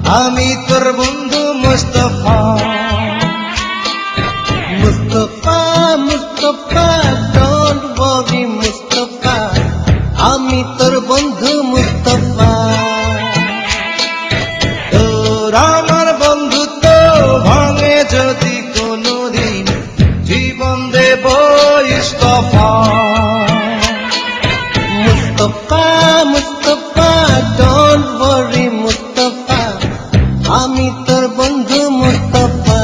আমি তোর বন্ধু মুস্তফা। মুস্তফা মুস্তফা ডোন্ট ওয়ারি মুস্তফা, আমি তোর বন্ধু মুস্তফা। তোর আমার বন্ধুত্ব ভাঙে যদি কোনদিন, জীবন দেব ইস্তফা। মুস্তফা মুস্তফা ডোন্ট ওয়ারি মুস্তফা, আমি তোর বন্ধু মুস্তফা।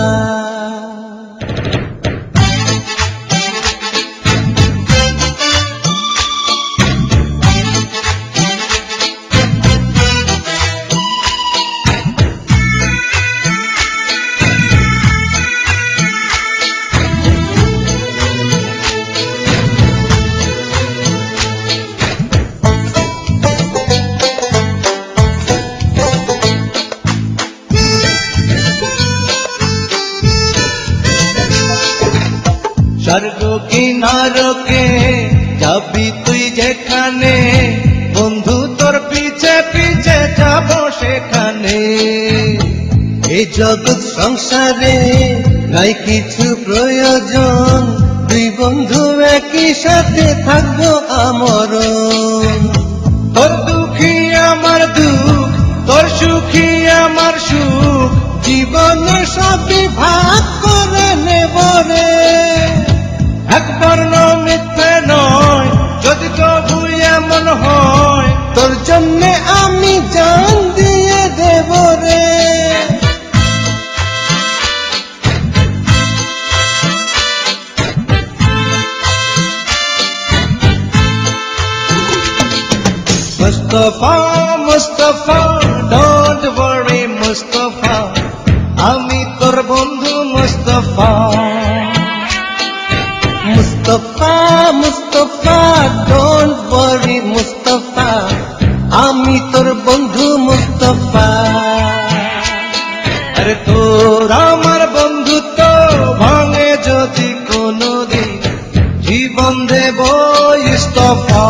স্বর্গ কি নরকে যাবি তুই যেখানে, বন্ধু তোর পিছে পিছে যাব সেখানে। এই জগৎ সংসারে নাই কিছু প্রয়োজন, দুই বন্ধু একই সাথে থাকবো আমরণ। তোর দুঃখী আমার দুঃখ, তোর সুখী আমার সুখ, জীবনে সবই ভাগ করে নেব রে। একবার মিথ্যে নয়, যদি তবু এমন হয়, তোর জন্য আমি জান দিয়ে দেব রে। মুস্তফা মুস্তফা ডোন্ট ওয়ারি মুস্তফা, আমি তোর বন্ধু মুস্তফা। মুস্তফা মুস্তফা ডোন্ট ওয়ারি মুস্তফা, আমি তোর বন্ধু মুস্তফা। আরে তোর আমার বন্ধুত্ব ভাঙে যদি কোনদিন, জীবন দেব ইস্তফা।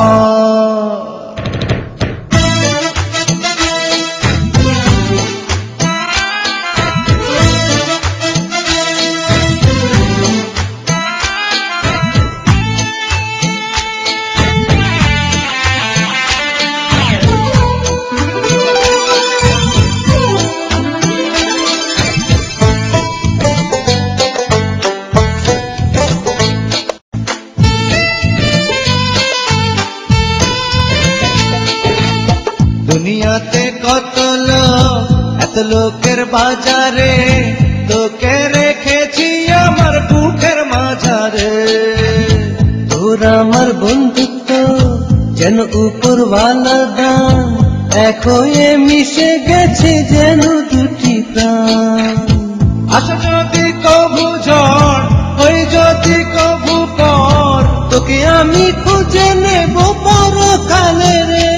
দুনিয়াতে কত লোক, এত লোকের বাজারে, তোকে রেখেছি আমার বুকের মাঝারে। তোর আমার বন্ধুত্ব যেন উপরওয়ালা দান, এক হয়ে মিশে গেছে যেন দুটি প্রাণ। আশা যদি কভু ঝড়, ওই যদি কভু পর, তোকে আমি খুঁজে নেব পরকালে রে।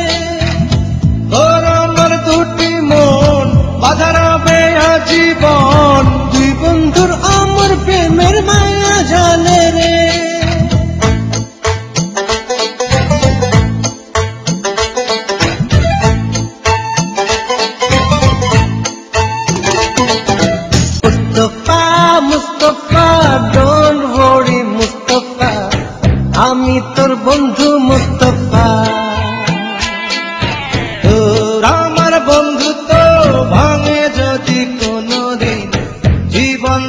তোর আমার দুটি মন বাঁধাবে আজীবন, দুই বন্ধুর আমার প্রেমের মায়া জালে রে। মুস্তফা মুস্তফা ডোন্ট ওয়ারি মুস্তফা, আমি তোর বন্ধু মুস্তফা। তোর আমার বন্ধুত্ব ভাঙে যদি কোনদিন, জীবন